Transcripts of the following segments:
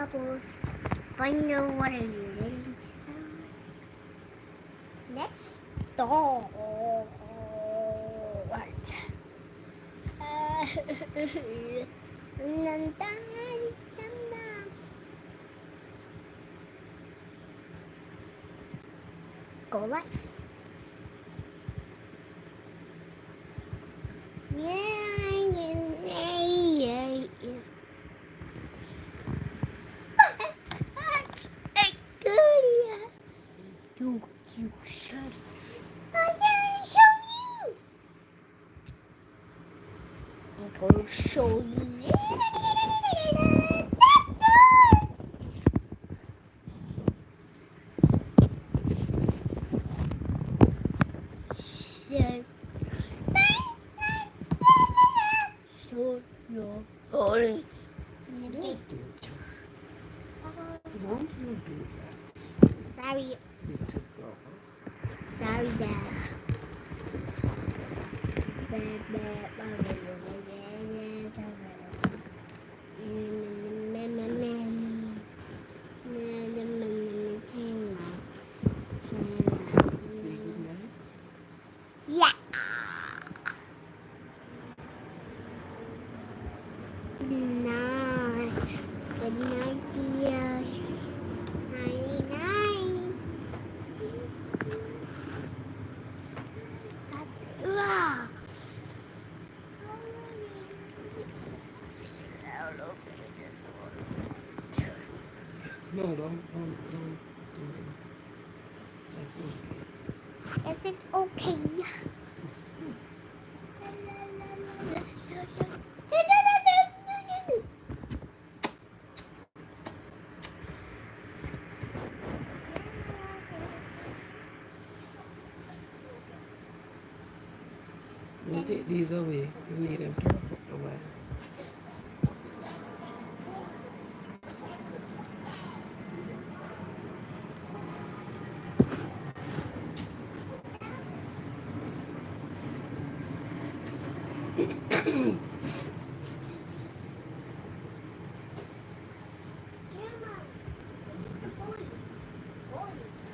bubbles. But I know what I really Let's start. Go live. Yeah. You should. I'm gonna show you. I'm going to show you. So you're holding. Don't do that. Don't you do that, Sorry, little girl. sorry, Dad. Say good night. Yeah. Good night. Good night, dear. Night, night. That's raw. No, don't do that. That's okay. Yes, it's okay. You take these away. You need them to wrap up the wire.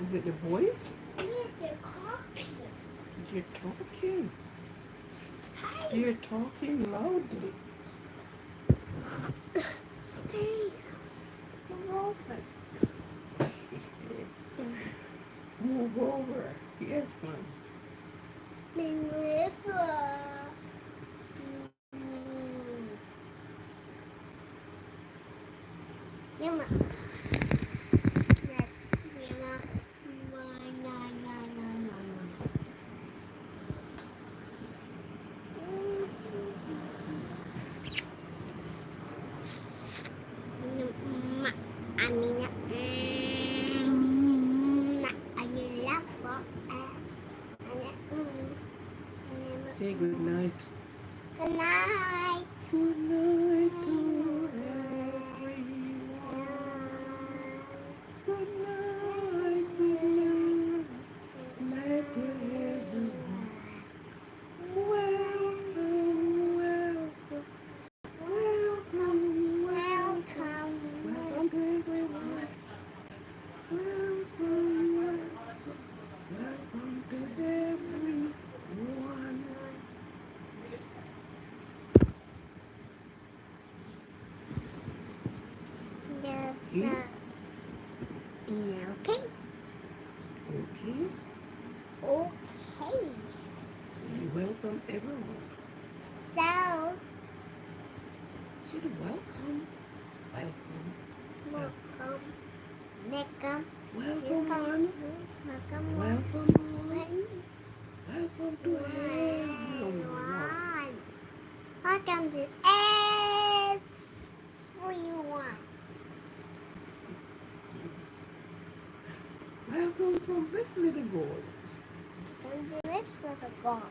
Is it the boys? Yeah, they're talking. You're talking. Hi. You're talking loudly. Hey, move over. Move over. Yes, ma'am. Move over. Mama. Say good night. Good night. Good night to everyone. Good night, good night to everyone. Welcome, welcome, welcome, welcome, welcome to everyone. Welcome, welcome, welcome to everyone. Yes, Okay. okay. Okay. Okay. So you welcome everyone. So, Say welcome. Welcome. welcome. Welcome. Welcome on. Welcome. Welcome on. Welcome to everyone. Welcome to everyone. Welcome from this little goal. Come to this little girl.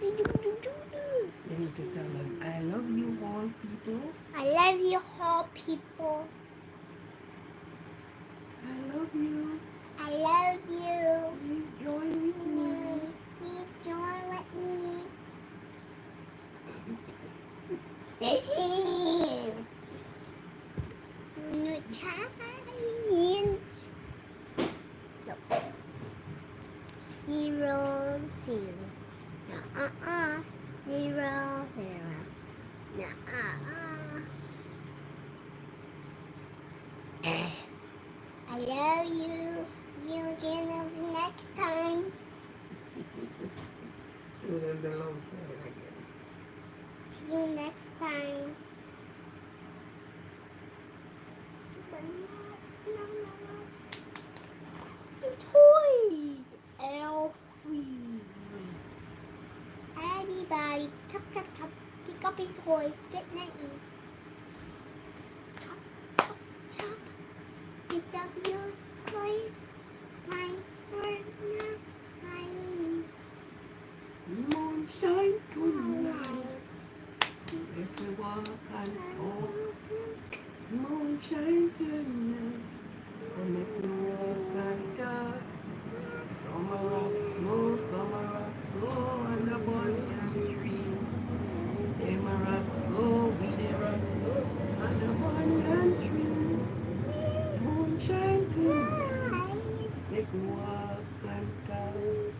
You need to tell them, I love you all people. I love you all people. I love you. I love you. Please join with me. Please join with me. Zero, zero. Zero, zero. I love you. See you again next time. You're in the low side again. See you next time. The toys. Everybody, tap tap tap. Pick up your toys. Get ready. Tap tap tap. Pick up your toys. Time for nap. Moonshine tonight. If we walk and talk. Moonshine tonight. Come if we walk and talk. Summer rock so on the banyan tree. Them a rock so, we the rock so on the banyan tree. Moonshine tonight. Make we walk and talk.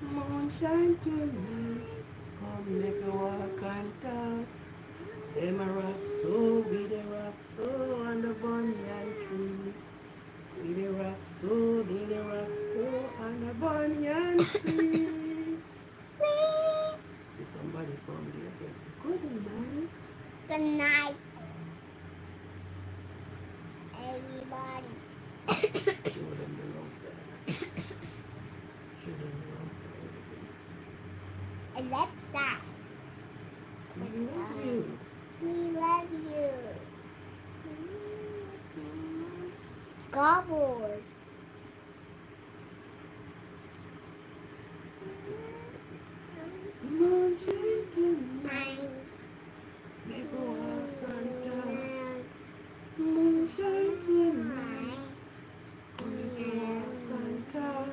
Moonshine tonight. Come make we walk and talk. Them a rock so, we the rock so on the banyan tree. We the rock so, they the rock so on the banyan tree. See somebody from there say, good night. Good night, everybody. Show them the wrong side. Show them the wrong side. And left side. We love you. We love you. Gobbles. Moonshine tonight. Night. Make we walk and talk. Moonshine tonight. Come make we walk and talk.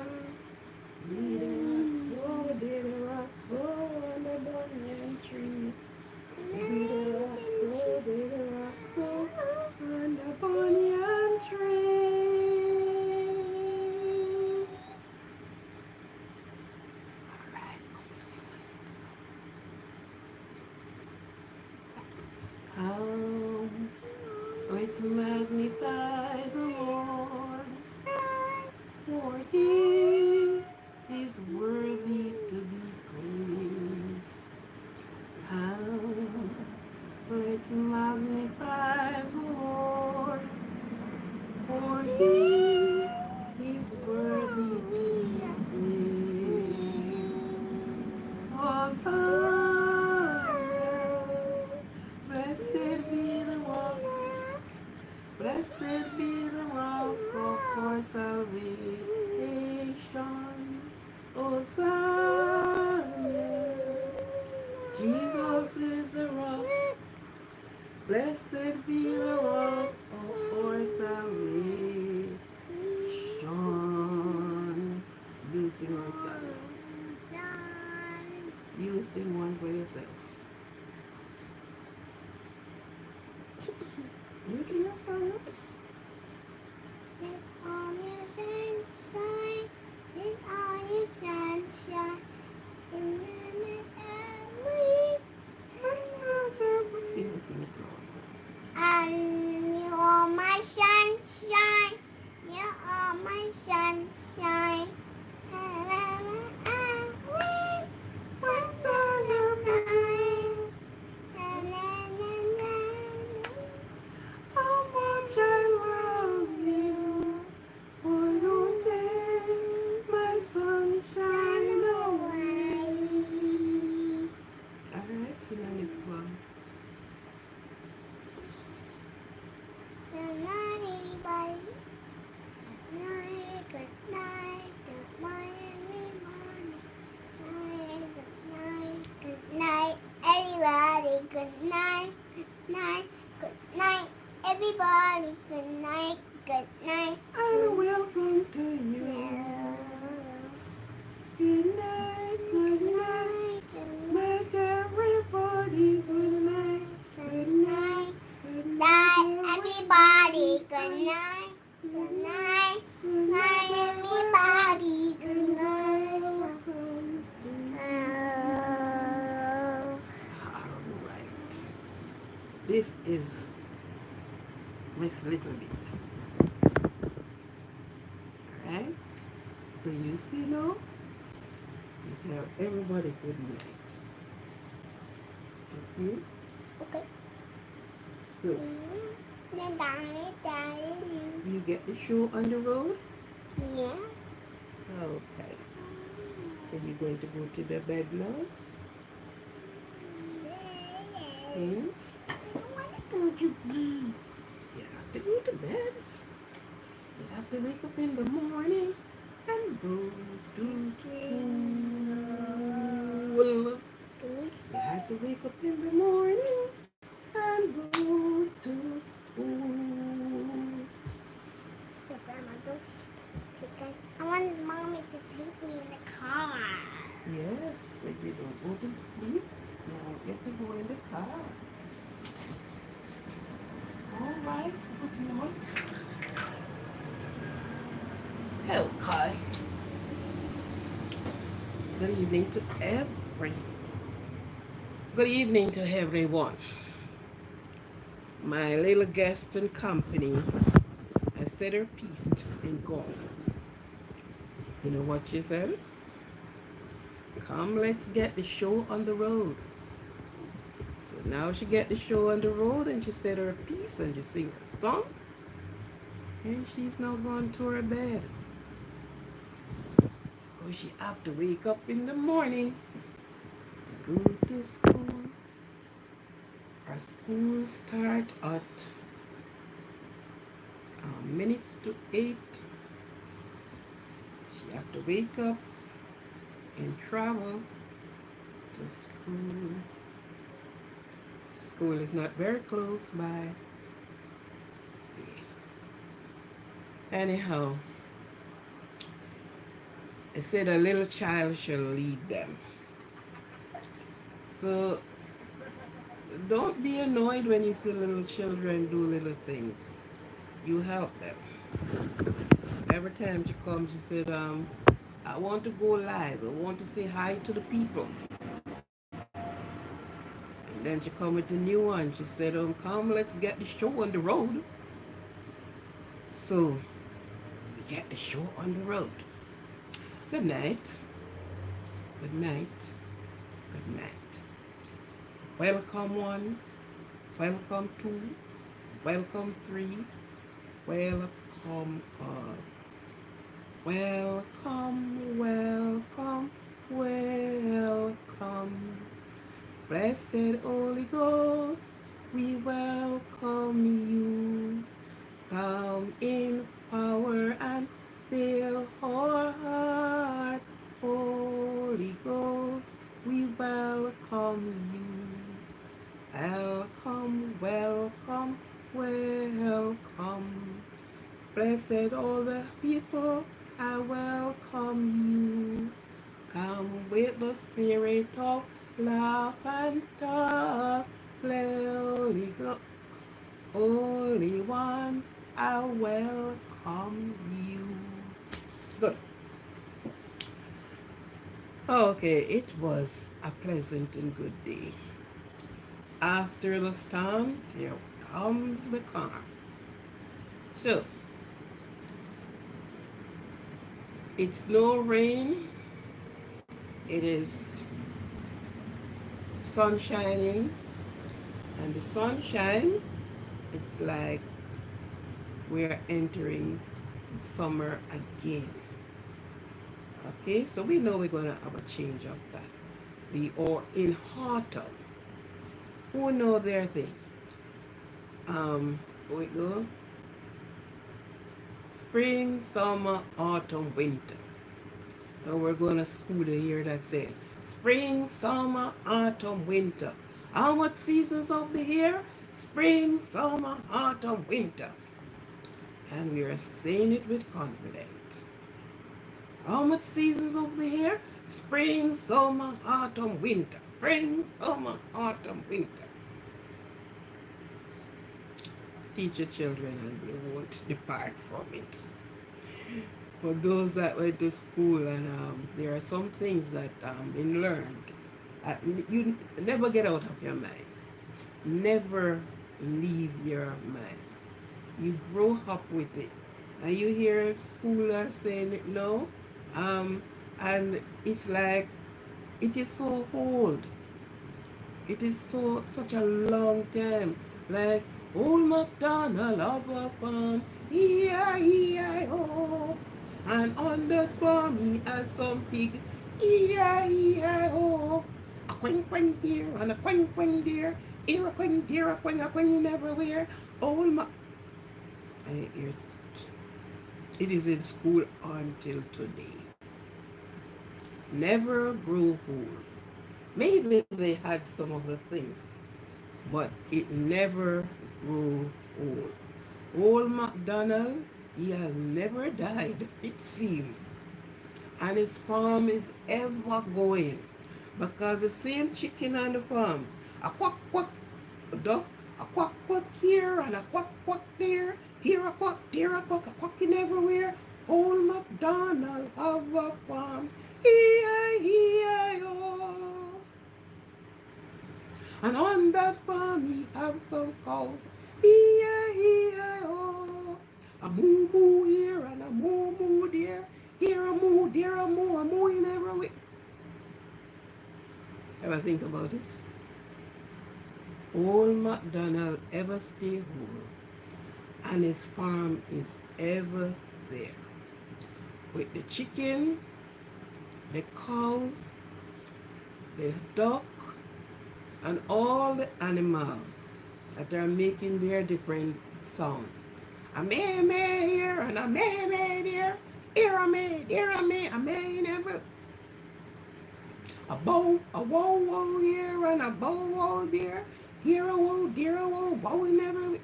We the rock so on the banyan tree. We the rock so on the banyan tree. Alright, come, let's magnify the Lord, for He is worthy to be praised. Come, let's magnify the Lord, for He is worthy to be praised. Hosanna, blessed be the rock, blessed be the rock of our salvation. Hosanna, Jesus is the rock, blessed be the rock of our salvation. You sing one song. You sing one for yourself. You sing a song. It's on your sunshine. It's on your sunshine. In the Sing it wrong. and you are my sunshine. You are my sunshine. When stars are bright, how much I love you. Why don't take my sunshine away? Alright, sing the next one. Good night, everybody. Good night, good night, good night, everybody. Good night, everybody. Good night, good night, everybody. Good night, good night. And welcome to you. Good night, good night. Let everybody good night. everybody. Good night. Good night. Night, everybody. Good night. Alright. This is Miss Little Bit. Alright? So you see now, you tell everybody good night. Okay? Okay. So Yeah. you get the show on the road? Yeah. Okay. So you're going to go to the bed now? Hmm? I want to go to bed. You have to go to bed. You have to wake up in the morning and go to school. You have to wake up in the morning and go to school. Because I want mommy to take me in the car. Yes, if you don't go to sleep, you won't get to go in the car. All right, good night. Okay. Good evening to Good evening to everyone. My little guest and company has said her piece and gone. You know what she said? Come, let's get the show on the road. So now she get the show on the road and she said her piece and she sing her song. And she's now gone to her bed. Oh, she have to wake up in the morning to go to school. Her school start at minutes to 8. She have to wake up and travel to school. School is not very close by. Anyhow, it said a little child shall lead them. So don't be annoyed when you see little children do little things. You help them. Every time she comes, she said, I want to go live. I want to say hi to the people. And then she come with the new one. She said, come, let's get the show on the road. So we get the show on the road. Good night. Good night. Good night. Welcome one. Welcome two. Welcome three. Welcome all. Welcome, welcome, welcome. Blessed Holy Ghost, we welcome you. Come in power and fill our heart. Holy Ghost, we welcome you. Welcome, welcome, welcome. Blessed all the people, I welcome you. Come with the spirit of love and talk. Holy, Holy One, I welcome you. Good. Okay, it was a pleasant and good day. After the storm, there comes the calm. So, it's no rain. It is sun shining, and the sunshine is like we're entering summer again. Okay, so we know we're gonna have a change of that. We are in autumn. Who know their thing? We go spring, summer, autumn, winter. And we're gonna school the year that said spring, summer, autumn, winter. How much seasons of the year? Spring, summer, autumn, winter. And we are saying it with confidence. How much seasons of the year? Spring, summer, autumn, winter. Spring, summer, autumn, winter. teach your children and they won't depart from it. For those that went to school and there are some things that been learned, you never get out of your mind. Never leave your mind. You grow up with it. And you hear schoolers saying it now, and it's like it is so old. It is so such a long time. Like old MacDonald of a farm, E-I-E-I-O. And on the farm he has some pig, E-I-E-I-O. A quang quang here and a quang quang there. Here a quang everywhere. Old Mac. It is in school until today. Never grew old. Maybe they had some of the things, but it never grew old. Old MacDonald, he has never died, it seems. And his farm is ever going. Because the same chicken on the farm, a quack quack duck, a quack quack here and a quack quack there, here a quack, there a quacking everywhere. Old MacDonald have a farm, E-I-E-I-O. And on that farm he have some cows, E-I-E-I-O. A moo moo here and a moo moo there, here a moo in everywhere. Ever think about it? Old MacDonald ever stay whole, and his farm is ever there. With the chicken, the cows, the duck, and all the animals that are making their different sounds. A meh meh here and a meh meh there. Here a meh in every. A wow wow here and a bow wow there. Here a wow, wow in every.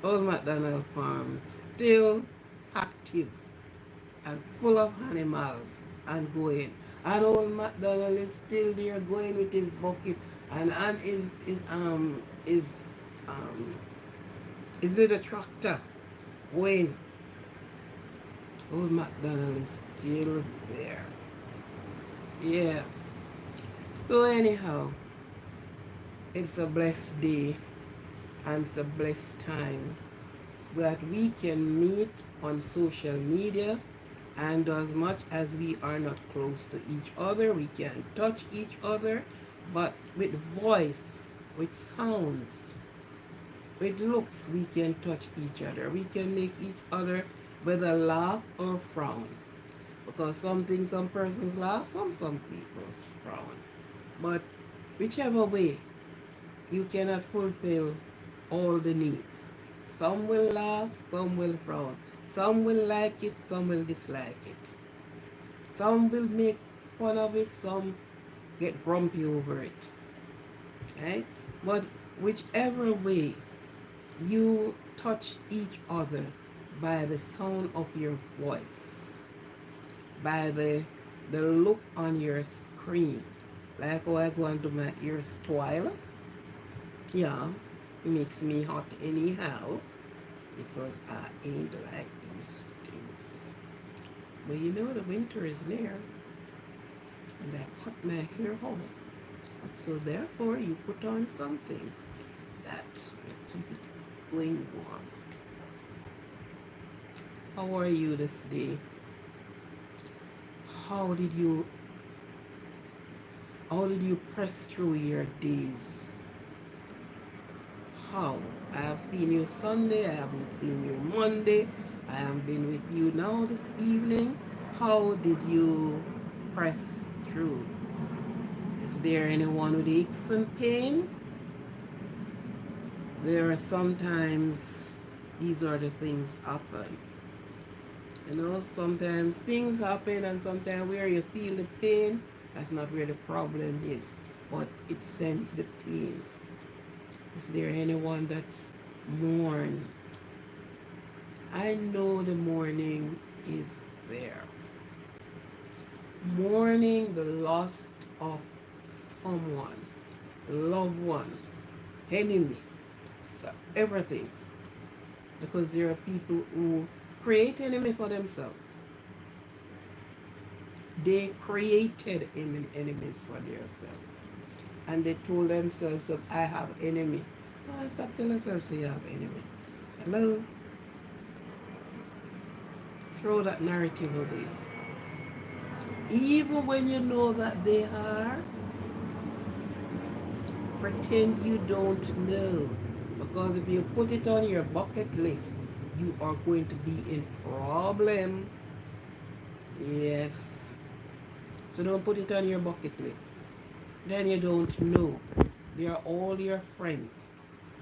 Old MacDonald Farm still active and full of animals and going. And old MacDonald is still there going with his bucket and um his little tractor going. Old MacDonald is still there. Yeah. So anyhow, it's a blessed day and it's a blessed time that we can meet on social media, and as much as we are not close to each other, we can touch each other, but with voice, with sounds, with looks, we can touch each other. We can make each other whether laugh or frown. Because some persons laugh, some people frown. But whichever way, you cannot fulfill all the needs. Some will laugh, some will frown. Some will like it, some will dislike it. Some will make fun of it, some get grumpy over it. Right? But whichever way, you touch each other by the sound of your voice, by the look on your screen. Like how I go and do my ears twirl. Yeah, it makes me hot anyhow because I ain't like these things. But you know the winter is near and I cut my hair off. So therefore you put on something that will keep it going warm. How are you this day? How did you press through your days? How? I have seen you Sunday, I haven't seen you Monday, I have been with you now this evening. How did you press through? Is there anyone with aches and pain? There are sometimes these are the things happen. You know, sometimes things happen and sometimes where you feel the pain, that's not where the problem is, but it sends the pain. Is there anyone that mourn? I know the mourning is there. Mourning the loss of someone, loved one, enemy. everything. Because there are people who create enemy for themselves. They created enemies for themselves. And they told themselves that I have enemy. Oh, stop telling yourself you have enemy. Hello? Throw that narrative away. Even when you know that they are, pretend you don't know. Because if you put it on your bucket list, you are going to be in problem. Yes. So don't put it on your bucket list. Then you don't know. They are all your friends.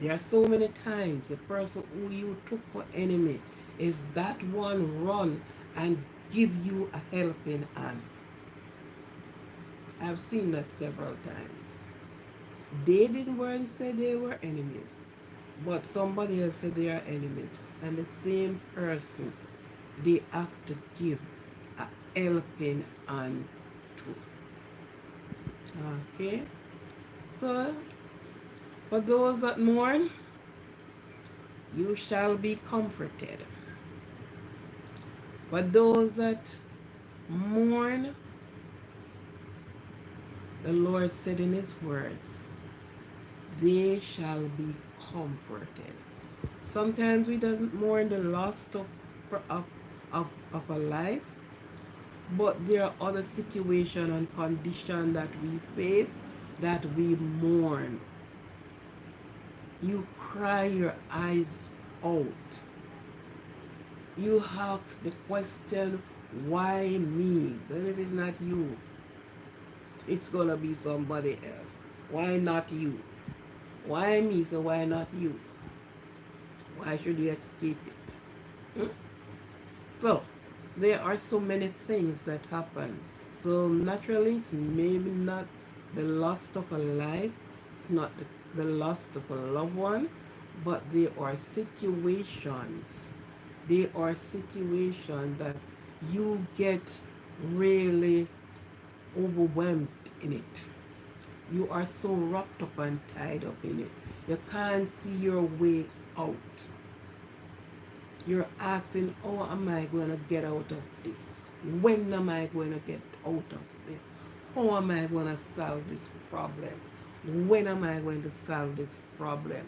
There are so many times the person who you took for enemy is that one run and give you a helping hand. I've seen that several times. They didn't weren't say they were enemies, but somebody else said they are enemies. And the same person they have to give a helping hand to. Okay? So for those that mourn, you shall be comforted. For those that mourn, the Lord said in his words, they shall be comforted. Sometimes we doesn't mourn the loss of, of a life, but there are other situations and conditions that we face that we mourn. You cry your eyes out. You ask the question, why me? But if it's not you, it's gonna be somebody else. Why not you? Why me? So why not you? Why should you escape it? Hmm? Well, there are so many things that happen. So naturally, it's maybe not the loss of a life. It's not the loss of a loved one, but there are situations. There are situations that you get really overwhelmed in it. You are so wrapped up and tied up in it. You can't see your way out. You're asking, how am I going to get out of this? When am I going to get out of this? How am I going to solve this problem? When am I going to solve this problem?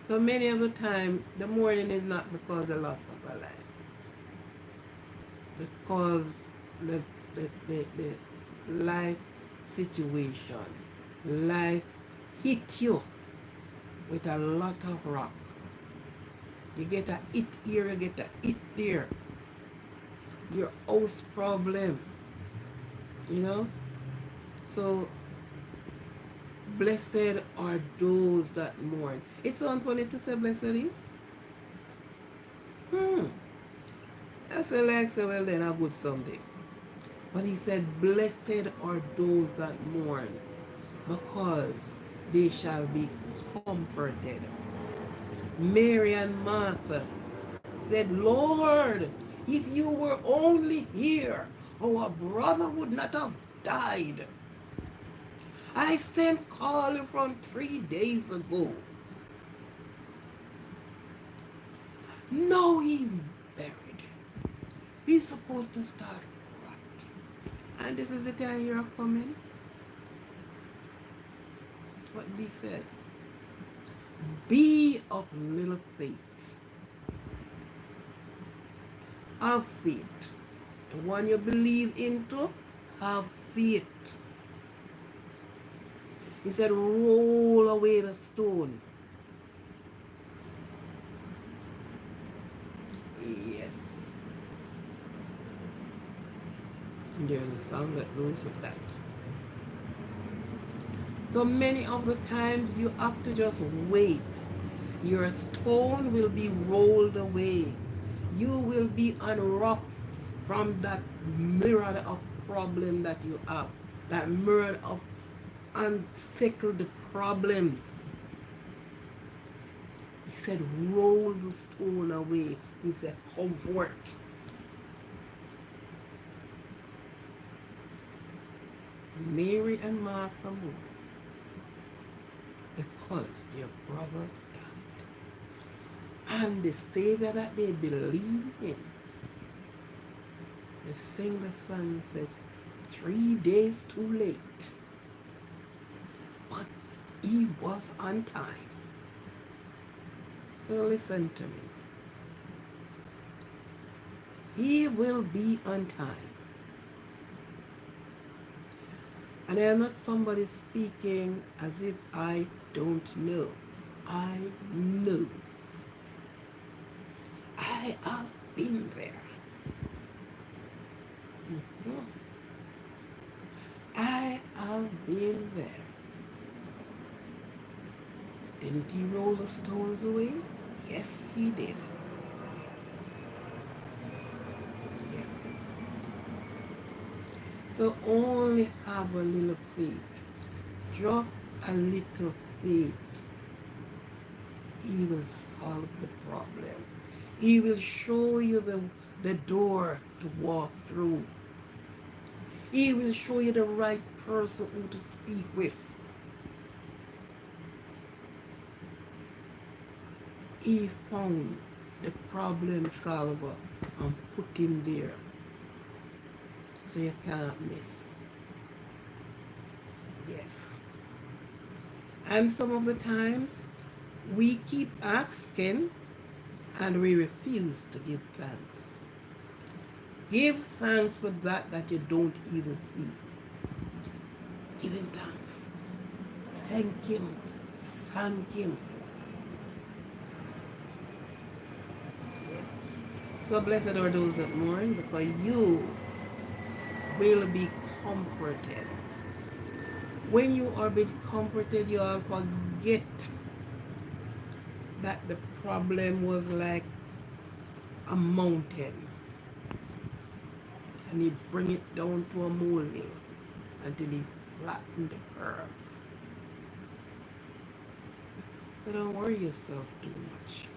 So many of the time, the mourning is not because of the loss of a life. Because the life situation, life hit you with a lot of rock. You get a hit here, you get a hit there. Your house problem, you know. So blessed are those that mourn. It's so funny to say blessed. I say like say well then a good someday. But he said, blessed are those that mourn, because they shall be comforted. Mary and Martha said, Lord, if you were only here, our brother would not have died. I sent calling from 3 days ago. Now he's buried. He's supposed to start right. And this is the time you're coming. What he said. Be of little faith. Have faith. The one you believe into, have faith. He said, roll away the stone. Yes. And there's a song that goes with that. So many of the times you have to just wait. Your stone will be rolled away. You will be unwrapped from that myriad of problem that you have. That myriad of unsettled problems. He said, roll the stone away. He said, comfort. Mary and Martha moved. The because their brother died. And the Savior that they believe in, they sing the song and said, 3 days too late, but he was on time. So listen to me. He will be on time. And I am not somebody speaking as if I don't know. I know. I have been there. Mhm. I have been there. Didn't he roll the stones away? Yes, he did. Yeah. So only have a little faith. Just a little faith. He will solve the problem. He will show you the door to walk through. He will show you the right person who to speak with. He found the problem solver and put him there. So you can't miss. Yes. And some of the times we keep asking and we refuse to give thanks. Give thanks for that you don't even see. Give him thanks. Thank him. Thank him. Yes. So blessed are those that mourn, because you will be comforted. When you are being comforted, you all forget that the problem was like a mountain. And you bring it down to a molehill until you flatten the curve. So don't worry yourself too much.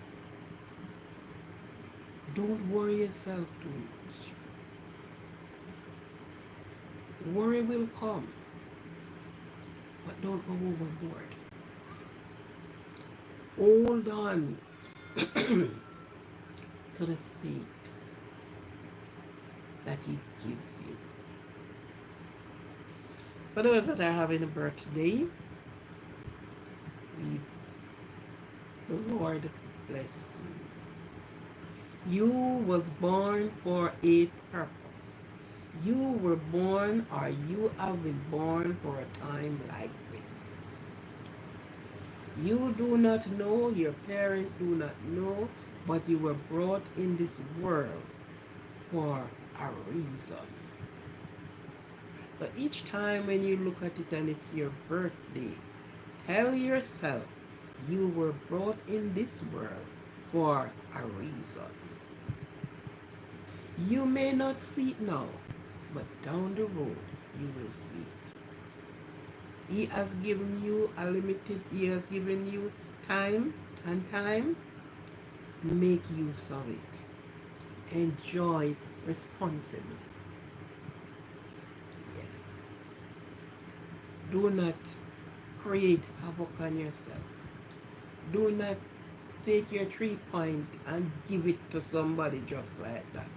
Don't worry yourself too much. Worry will come, but don't go overboard. Hold on to the faith that he gives you. For those that are having a birthday, the Lord bless you. You was born for a purpose. You were born, or you have been born for a time like this. You do not know, your parents do not know, but you were brought in this world for a reason. But each time when you look at it and it's your birthday, tell yourself you were brought in this world for a reason. You may not see it now, but down the road you will see it. He has given you a limited, he has given you time, and time, make use of it. Enjoy it responsibly. Yes. Do not create havoc on yourself. Do not take your 3 point and give it to somebody just like that.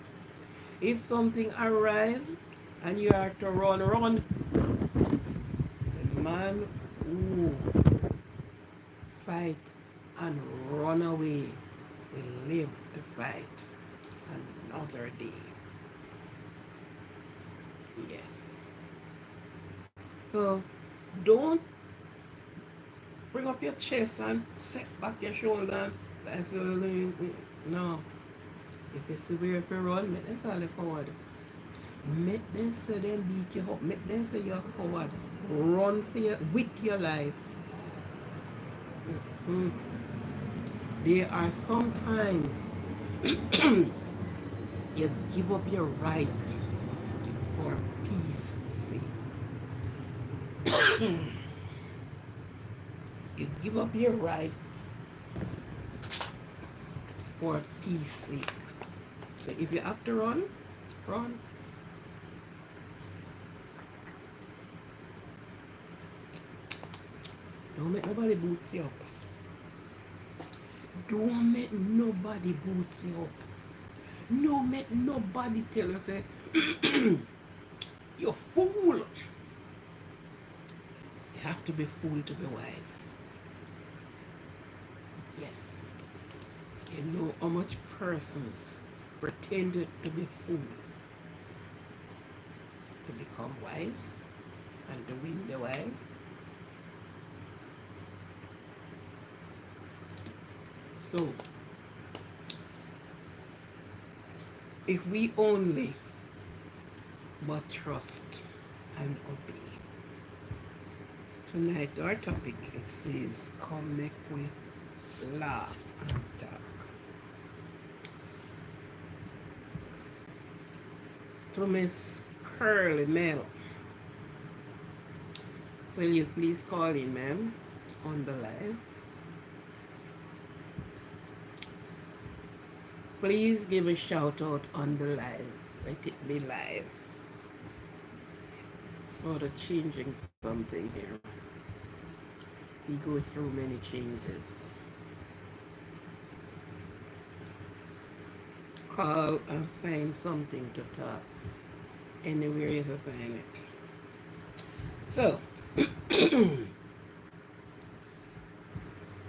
If something arises and you are to run, the man who fight and run away will live to fight another day. Yes. So don't bring up your chest and set back your shoulder and say, no. If you see where if you run, make them call you coward. Make them say them beat you up. Make them say you're a coward. Run for with your life. Mm-hmm. There are sometimes you give up your right for peace sake. You give up your rights for peace sake. So if you have to run, run. Don't make nobody boots you up. Don't make nobody boots you up. No make nobody tell you say you're fool. You have to be fool to be wise. Yes. You know how much persons pretended to be fool to become wise and to win the wise. So if we only but trust and obey. Tonight our topic it says come make we laugh and talk. To Miss Curly Mel, will you please call in, ma'am, on the line? Please give a shout out on the line. Let it be live. Sort of changing something here. We go through many changes. Call and find something to talk anywhere you can find it. So,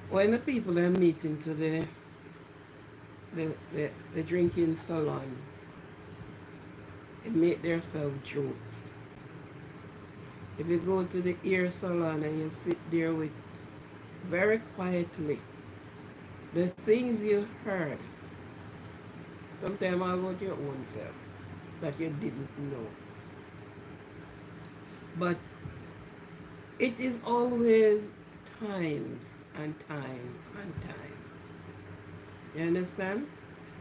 when the people are meeting today, the drinking salon, they make themselves jokes. If you go to the ear salon and you sit there with very quietly, the things you heard, sometimes about your own self that you didn't know. But it is always times and time and time. You understand?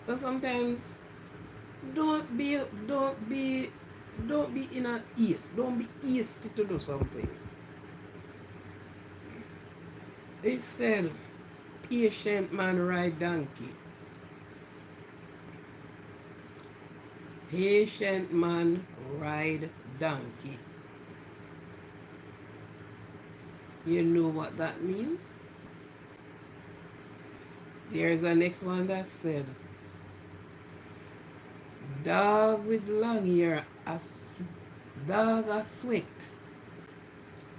But sometimes don't be in a east. Don't be easy to do some things. It said, patient man ride donkey. Patient man ride donkey. You know what that means? There's a next one that said, dog with long hair, dog a sweat,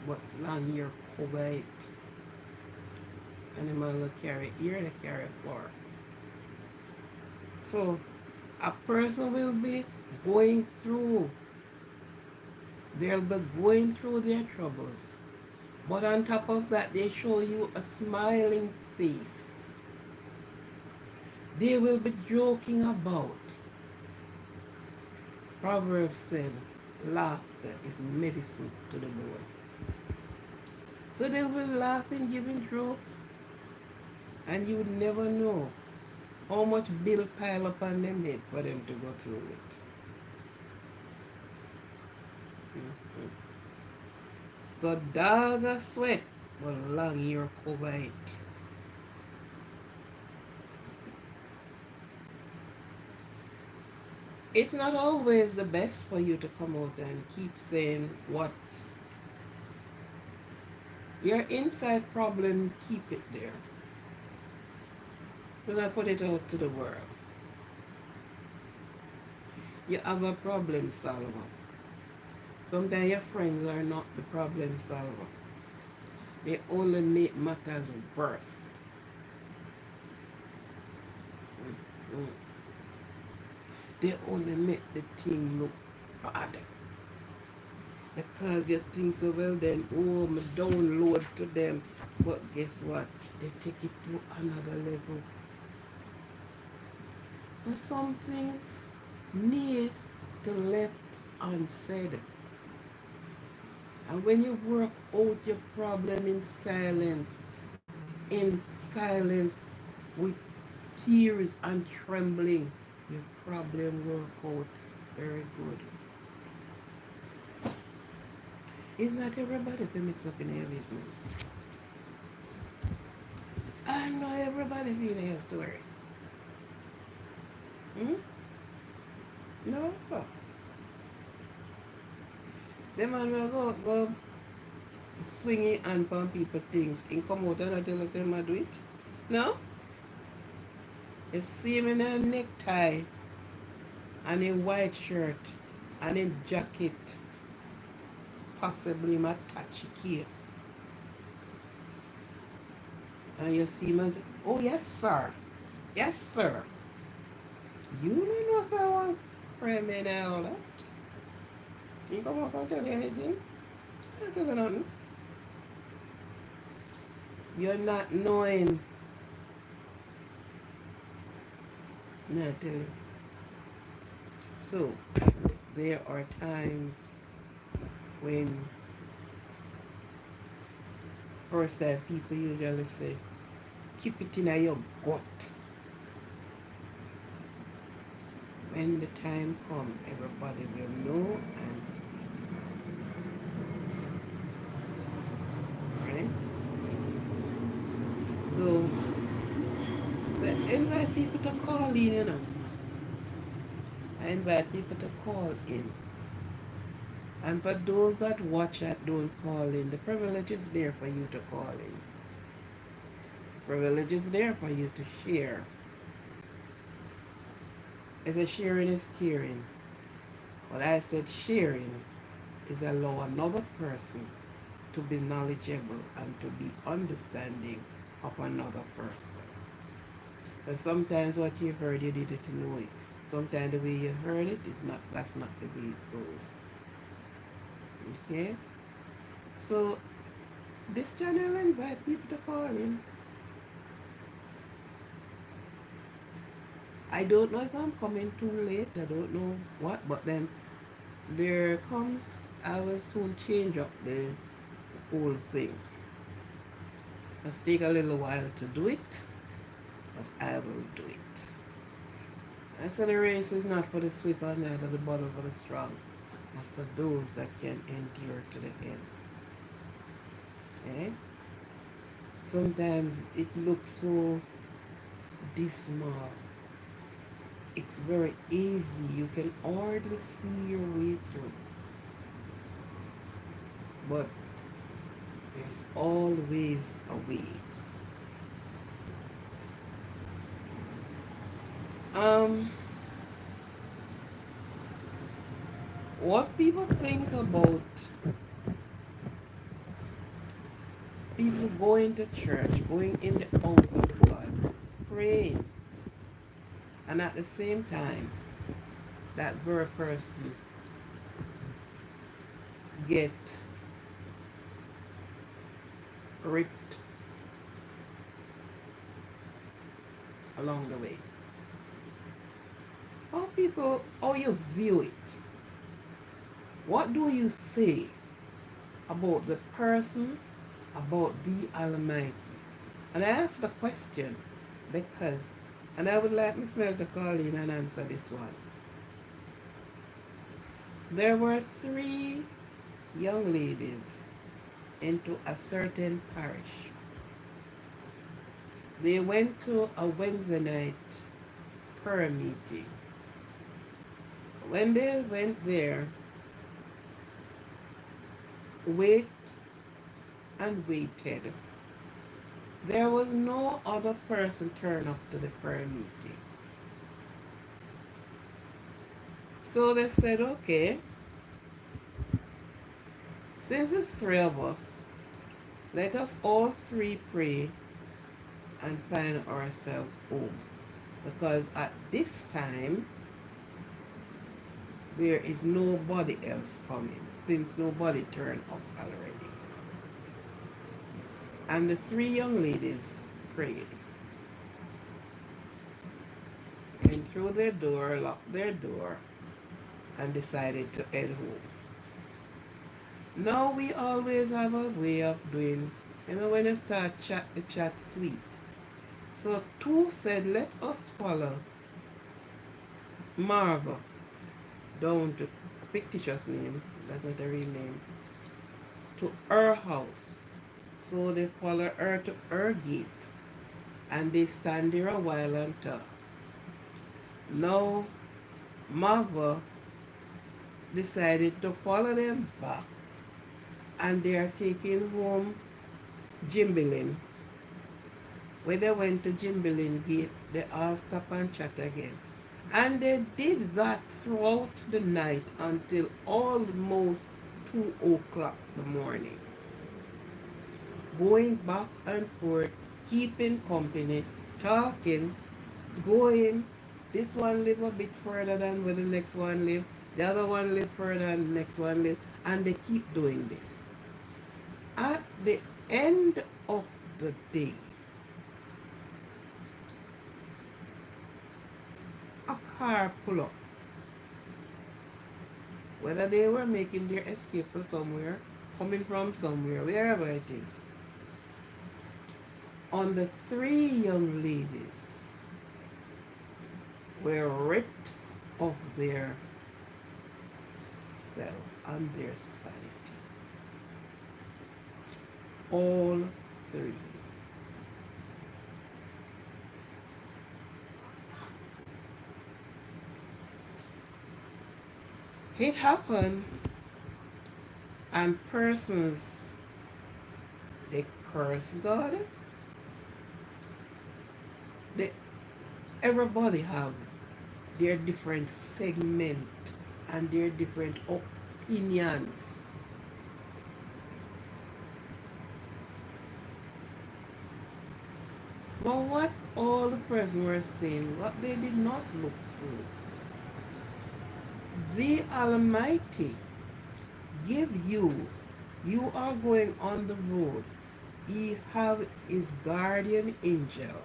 but long hair cover it. Animal will carry ear, they carry fur. So a person will be going through, they'll be going through their troubles. But on top of that, they show you a smiling face. They will be joking about. Proverbs said, laughter is medicine to the bone. So they will laugh and giving jokes, and you would never know how much bill pile up on them head for them to go through it. Mm-hmm. So dog a sweat, but long hair cover it. It's not always the best for you to come out and keep saying what your inside problem, keep it there. Do not put it out to the world. You have a problem solver. Sometimes your friends are not the problem solver. They only make matters worse. Mm-hmm. They only make the thing look bad. Because you think so, well then, oh, me download to them. But guess what? They take it to another level. But some things need to left unsaid. And when you work out your problem in silence, with tears and trembling, your problem work out very good. It's not everybody who mix up in your business. I know everybody feeling your story. No, so. The man will go swinging hand on people things. In come out and I tell us him I do it. No? You see him in a necktie and a white shirt and a jacket, possibly my touchy case. And you see him and say, oh yes sir. Yes sir. You don't know someone criminal that. You come out and tell you anything. I tell you nothing. You're not knowing. No, I tell you. So there are times when first time people usually say, keep it in your gut. When the time comes, everybody will know and see. Right? So I invite people to call in, you know. I invite people to call in. And for those that watch that don't call in, the privilege is there for you to call in. Privilege is there for you to share. As a sharing is caring. What I said sharing is allow another person to be knowledgeable and to be understanding of another person. But sometimes what you heard you didn't know it. Sometimes the way you heard it is not that's not the way it goes. Okay? So this channel invite people to call in. I don't know if I'm coming too late, I don't know what, but then there comes I will soon change up the whole thing. It'll take a little while to do it, but I will do it. I said the race is not for the swift and neither the battle for the strong, but for those that can endure to the end. Okay? Sometimes it looks so dismal. It's very easy. You can hardly see your way through. But there's always a way. Um, what people think about people going to church, going in the house of God, praying, and at the same time, that very person get ripped along the way. How you view it? What do you say about the person, about the Almighty? And I ask the question because, and I would like Miss Mel to call in and answer this one. There were 3 young ladies into a certain parish. They went to a Wednesday night prayer meeting. When they went there, wait and waited. There was no other person turned up to the prayer meeting. So they said, okay, since it's 3 of us, let us all 3 pray and find ourselves home. Because at this time, there is nobody else coming, since nobody turned up already. And the 3 young ladies prayed. Went through their door, locked their door, and decided to head home. Now we always have a way of doing, when you start chat, the chat sweet. So 2 said, let us follow Marva down to a fictitious name, that's not a real name, to her house. So they follow her to her gate and they stand there a while and talk. Now Marva decided to follow them back and they are taking home Jimbilin. When they went to Jimbilin Gate, they all stop and chat again. And they did that throughout the night until almost 2 o'clock in the morning. Going back and forth, keeping company, talking, going. This one live a bit further than where the next one live. The other one live further than the next one live. And they keep doing this. At the end of the day, a car pull up. Whether they were making their escape from somewhere, coming from somewhere, wherever it is. On the three young ladies were ripped of their self and their sanity. All three. It happened, and persons, they curse God. They, everybody have their different segment and their different opinions. But what all the persons were saying, what they did not look through, the Almighty give you, you are going on the road, he have his guardian angel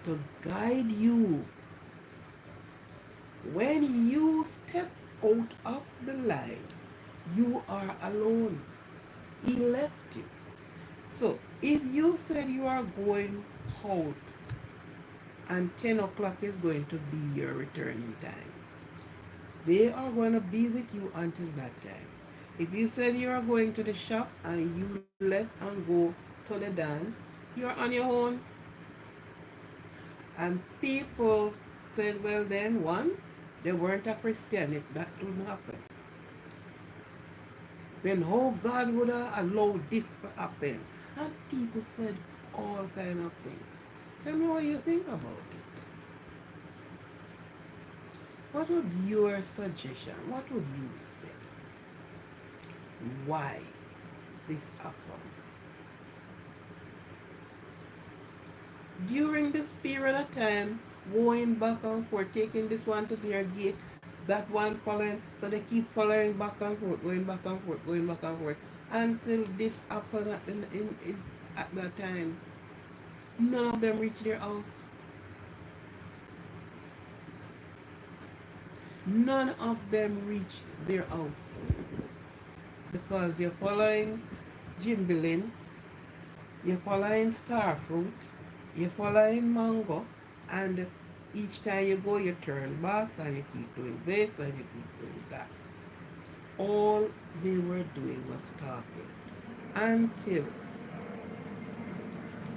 to guide you. When you step out of the line, you are alone. He left you. So if you said you are going out and 10 o'clock is going to be your returning time, they are going to be with you until that time. If you said you are going to the shop and you left and go to the dance, you're on your own. And people said, well, then, one, they weren't a Christian if that didn't happen. Then how God would have allowed this to happen? And people said all kind of things. Tell me what you think about it. What would your suggestion? What would you say? Why this happened? During this period of time, going back and forth, taking this one to their gate, that one following, so they keep following back and forth, going back and forth, going back and forth, until this happened at that time. None of them reach their house. None of them reach their house because you're following Jimbilin, you're following Starfruit, you're following Mango, and each time you go, you turn back and you keep doing this and you keep doing that. All they were doing was talking until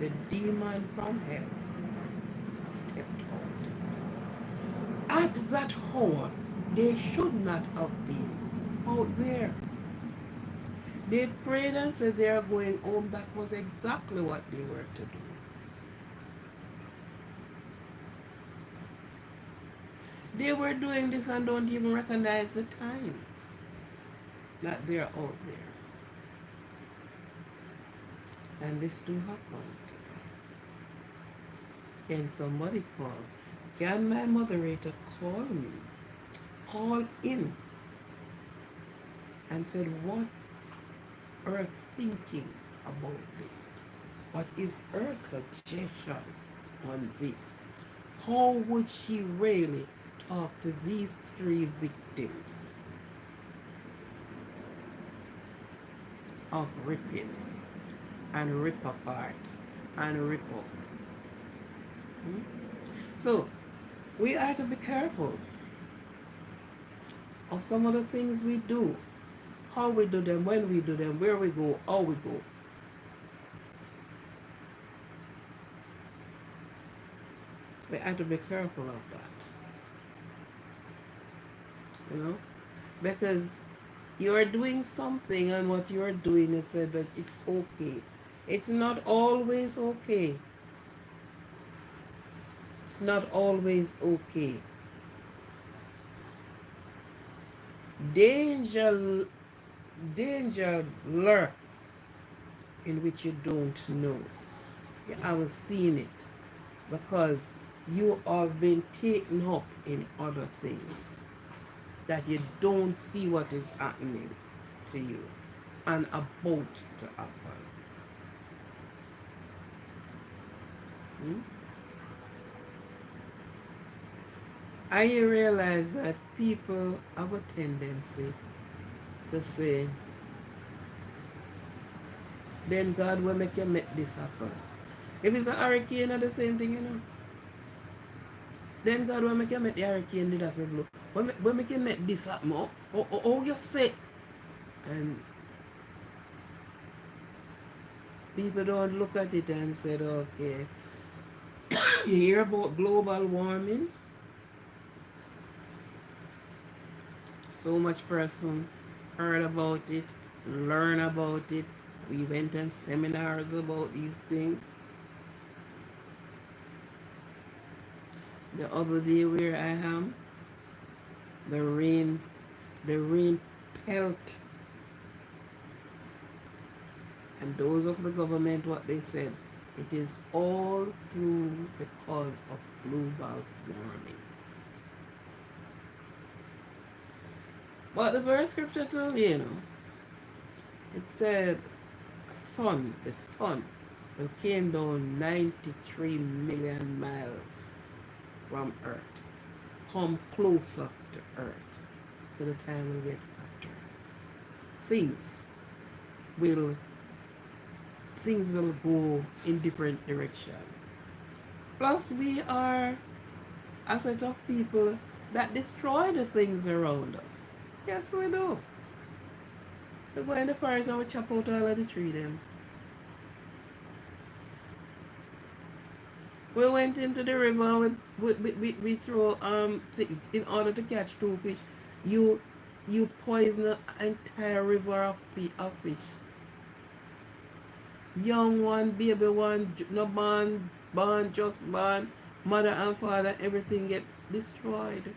the demon from hell stepped out. At that hour, they should not have been out there. They prayed and said they are going home. That was exactly what they were to do. They were doing this and don't even recognize the time that they're out there. And this do happen today. Can somebody call? Can my moderator call me? Call in and said what her thinking about this? What is her suggestion on this? How would she really talk to these three victims of ripping and rip apart and rip up? So we have to be careful of some of the things we do, how we do them, when we do them, where we go, how we go. We have to be careful of that. You know? Because You are doing something, and what you are doing is said that it's okay. It's not always okay. It's not always okay. Danger, danger lurk in which you don't know. You haven't seen it because you have been taken up in other things that you don't see what is happening to you and about to happen. Hmm? I realize that people have a tendency to say, then God will make you make this happen. If it's a hurricane or the same thing, you know, then God will make you make the hurricane did happen blow. When make you make this happen, oh you say. And people don't look at it and say, okay, you hear about global warming? So much person heard about it, learn about it. We went on seminars about these things. The other day where I am, the rain, the rain pelt, and those of the government what they said, it is all through because of global warming. But the verse scripture told you, you know, it said the sun will came down 93 million miles from Earth, come closer to Earth, so the time will get hotter. Things will things will go in different direction. Plus, we are a set of people that destroy the things around us. Yes, we do. We go in the forest and we chop out all of the tree them. We went into the river and we throw in order to catch two fish. You you poison an entire river of fish. Young one, baby one, no born, just born, mother and father, everything get destroyed.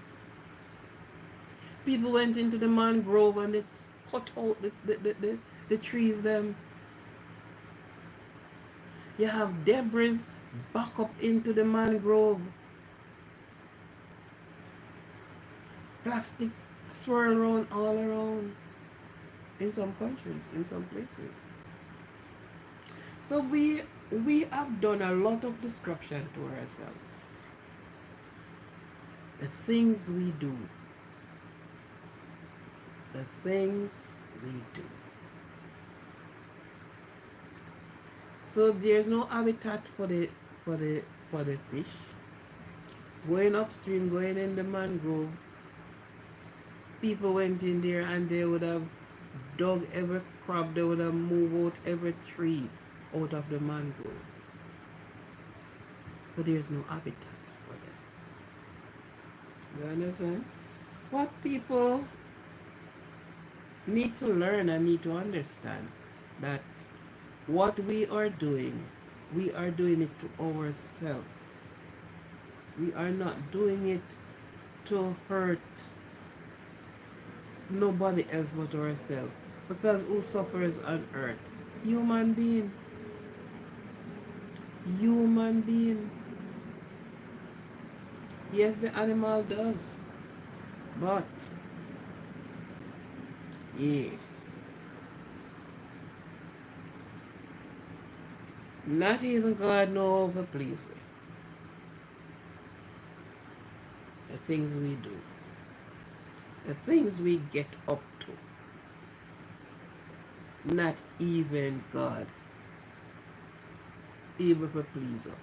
People went into the mangrove and they cut out the trees them. You have debris back up into the mangrove. Plastic swirl around all around in some countries, in some places. So we have done a lot of destruction to ourselves. The things we do. The things we do. So there's no habitat for the for the fish. Going upstream, going in the mangrove, people went in there and they would have dug every crop, they would have moved out every tree out of the mangrove. So there's no habitat for them. You understand? What people need to learn and need to understand that what we are doing it to ourselves. We are not doing it to hurt nobody else but ourselves. Because who suffers on earth? Human being. Human being. Yes, the animal does. But, yeah. Not even God know over please me. The things we do. The things we get up to. Not even God able to please us.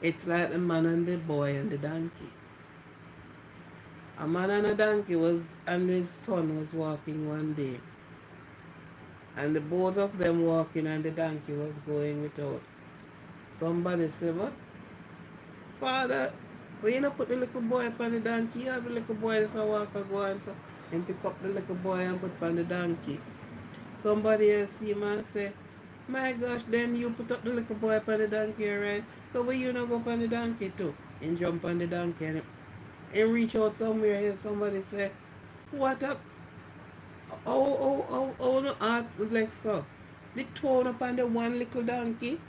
It's like the man and the boy and the donkey. A man and a donkey was and his son was walking one day. And the both of them walking and the donkey was going without. Somebody said, what? Father, why you not put the little boy upon the donkey? You have the little boy that's a walk and go and so. and pick up the little boy and put on the donkey. Somebody else see him and say, my gosh, then you put up the little boy upon the donkey, right? So where you not go upon the donkey too? And jump on the donkey and reach out somewhere and somebody say, what up? Oh, no, let's so. They thrown upon the one little donkey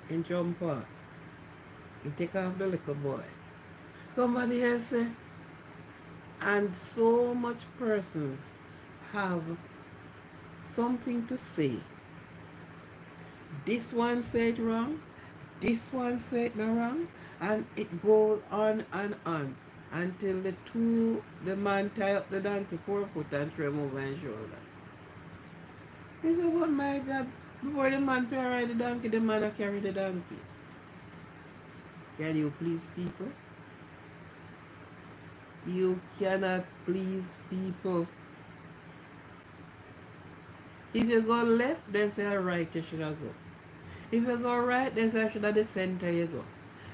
and jump on. And take off the little boy. Somebody else say, and so much persons have something to say. This one said wrong, this one said no wrong, and it goes on and on until the man tie up the donkey 4 foot and throw him over his shoulder. He said, oh my God, before the man can ride the donkey, the man carry the donkey. Can you please people? You cannot please people. If you go left, then say right, you should go. If you go right, then say should the center you go.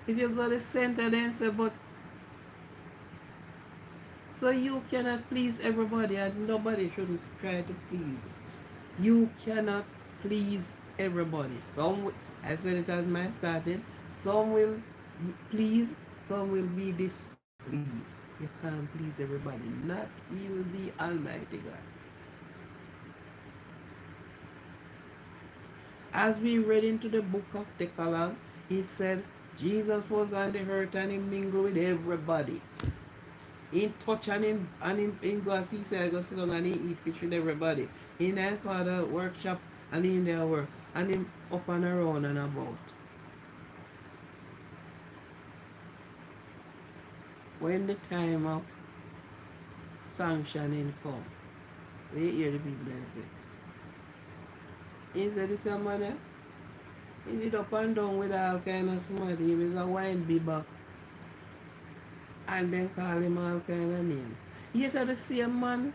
If you go the center, then say but. So you cannot please everybody, and nobody shouldn't try to please. You cannot please everybody. Some, I said it as my started, some will please, some will be displeased. You can't please everybody, not even the Almighty God. As we read into the book of Decalogue, he said Jesus was on the earth and he mingled with everybody. He touch and go as he said, go sit down and he eat fish with everybody. In that father workshop and in their work. And him up and around and about. When the time of sanctioning come, we hear the people say, he said this man, he did up and down with all kind of smarty. He was a wine bibber. And then call him all kind of name. Yet the same man,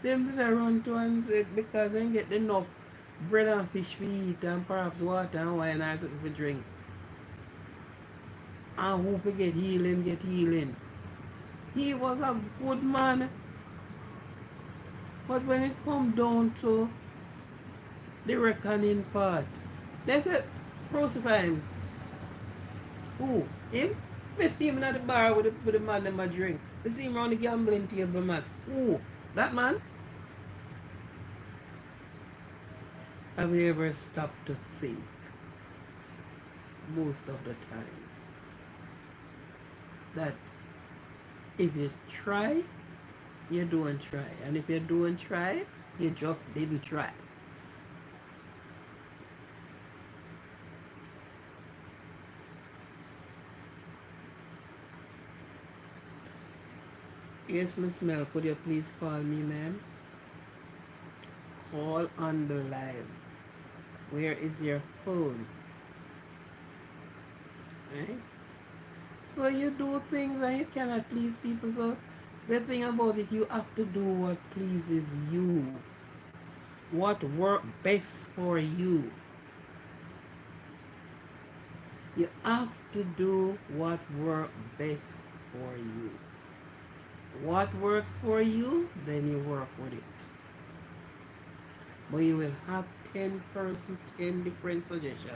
them did run to and say because they get enough bread and fish to eat and perhaps water and wine or something to drink. And who forget healing, get healing. He was a good man. But when it come down to the reckoning part, they said, crucify him. Who? Him? We see him at the bar with the man them a drink. We see him around the gambling table, man. Who? That man? Have you ever stopped to think most of the time that if you try, you don't try. And if you don't try, you just didn't try. Yes, Miss Mel, could you please call me, ma'am? Call on the live. Where is your phone? Right? So you do things and you cannot please people. So the thing about it, you have to do what pleases you. What works best for you. You have to do what works best for you. What works for you, then you work with it. But you will have 10 persons, 10 different suggestions.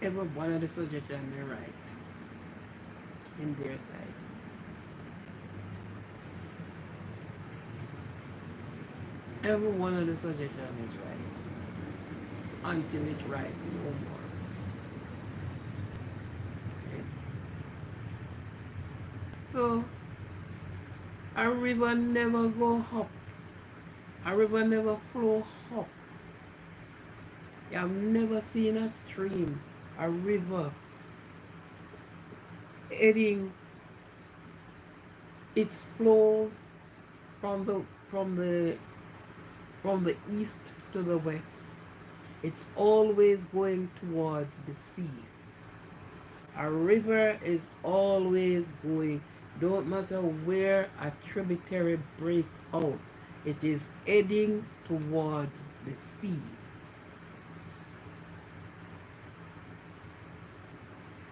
Every one of the suggestions is right in their side. Every one of the suggestions is right until it's right no more. Okay? So a river never go up. A river never flow up. You have never seen a stream, a river heading its flows from the east to the west. It's always going towards the sea. A river is always going, don't matter where a tributary break out, it is heading towards the sea.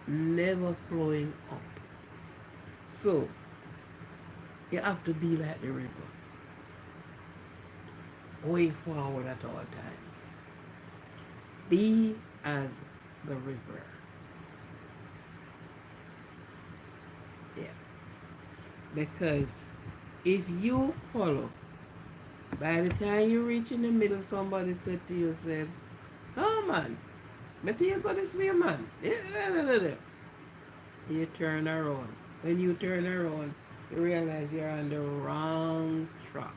Never flowing up. So You have to be like the river, way forward at all times. Be as the river. Yeah. Because if you follow, by the time you reach in the middle, somebody said to you, said, "No man, but you go this way, man." You turn around. When you turn around, you realize you're on the wrong track,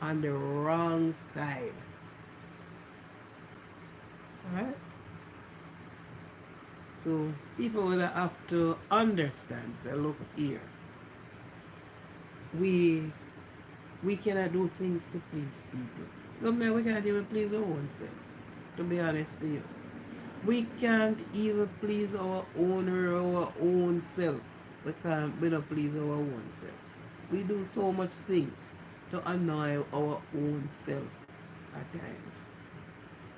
on the wrong side. Right? So people will have to understand. Say, look here, we we cannot do things to please people. Look, man, we can't even please our own self. To be honest to you, we can't even please our owner, our own self. We can't. We don't please our own self. We do so much things to annoy our own self at times.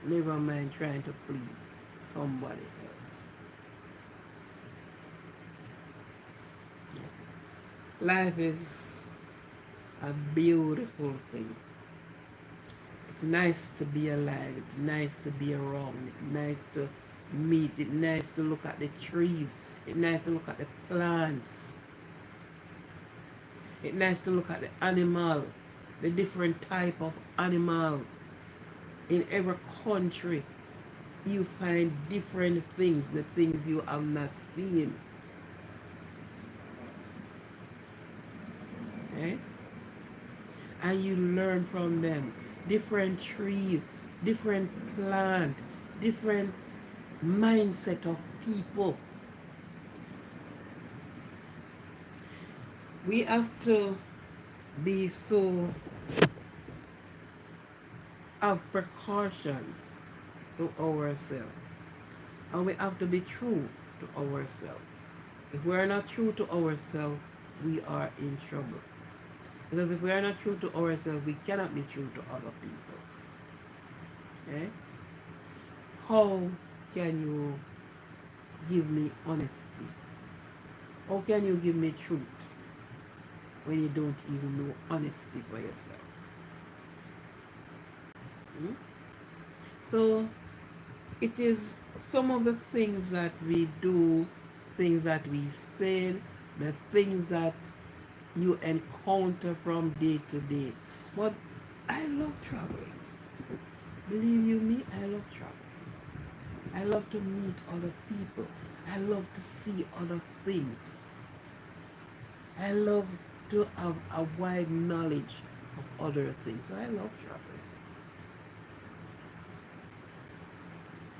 Never mind trying to please somebody else. Life is a beautiful thing. It's nice to be alive. It's nice to be around. It's nice to meet. It's nice to look at the trees. It's nice to look at the plants. It's nice to look at the animal, the different type of animals. In every country, you find different things, the things you have not seen. Okay? And you learn from them. Different trees, different plant, different mindset of people. We have to be so of precautions to ourselves. And we have to be true to ourselves. If we are not true to ourselves, we are in trouble. Because if we are not true to ourselves, we cannot be true to other people. Okay? How can you give me honesty? How can you give me truth when you don't even know honesty for yourself? Hmm? So it is some of the things that we do, things that we say, the things that you encounter from day to day. But I love traveling. Believe you me, I love traveling. I love to meet other people. I love to see other things. I love to have a wide knowledge of other things. So I love traveling.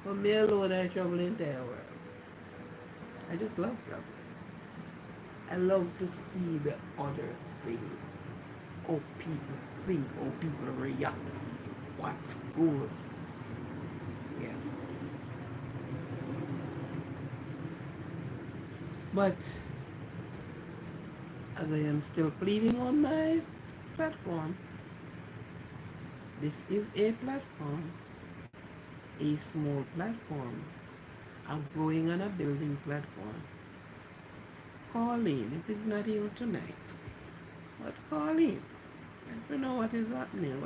For me alone, I travel the entire world. I just love traveling. I love to see the other things. How people think, how people react, what goes. Yeah. But as I am still pleading on my platform, this is a platform, a small platform, a growing and a building platform. Call in if it's not even tonight, but call in. Let me know what is happening,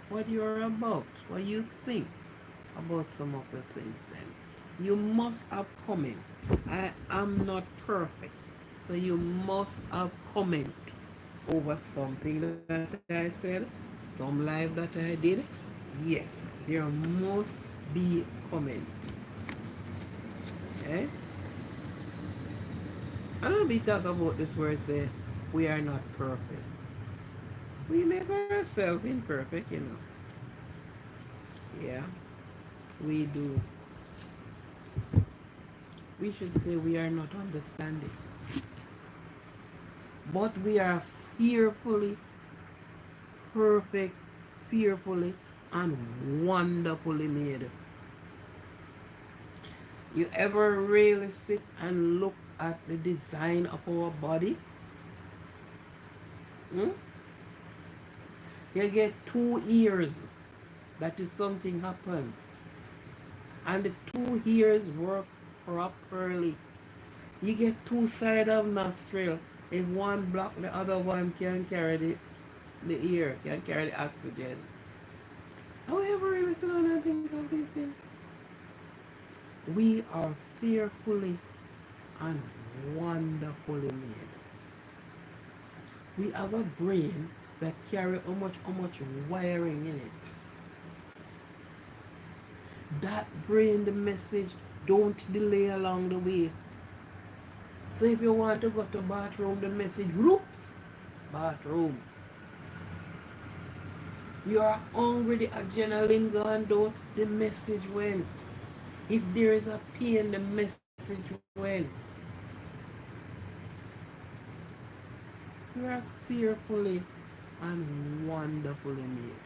what you're about, what you think about some of the things. Then you must have comment. I am not perfect, so you must have comment over something that I said, some live that I did. Yes, there must be comment. Okay? I don't be talk about this word say we are not perfect. We make ourselves imperfect, you know. Yeah, we do. We should say we are not understanding, but we are fearfully perfect, fearfully and wonderfully made. You ever really sit and look at the design of our body? Hmm? You get 2 ears. That is something happen. And the 2 ears work properly. You get two side of nostril. If one block, the other one can carry the air, can carry the oxygen. Have we ever really sit down and think of these things? We are fearfully and wonderfully made. We have a brain that carry how much wiring in it. That brain, the message, don't delay along the way. So if you want to go to bathroom, the message, whoops, bathroom. You are hungry, the adrenaline gone down, the message went. If there is a pain, the message went. We are fearfully and wonderfully made.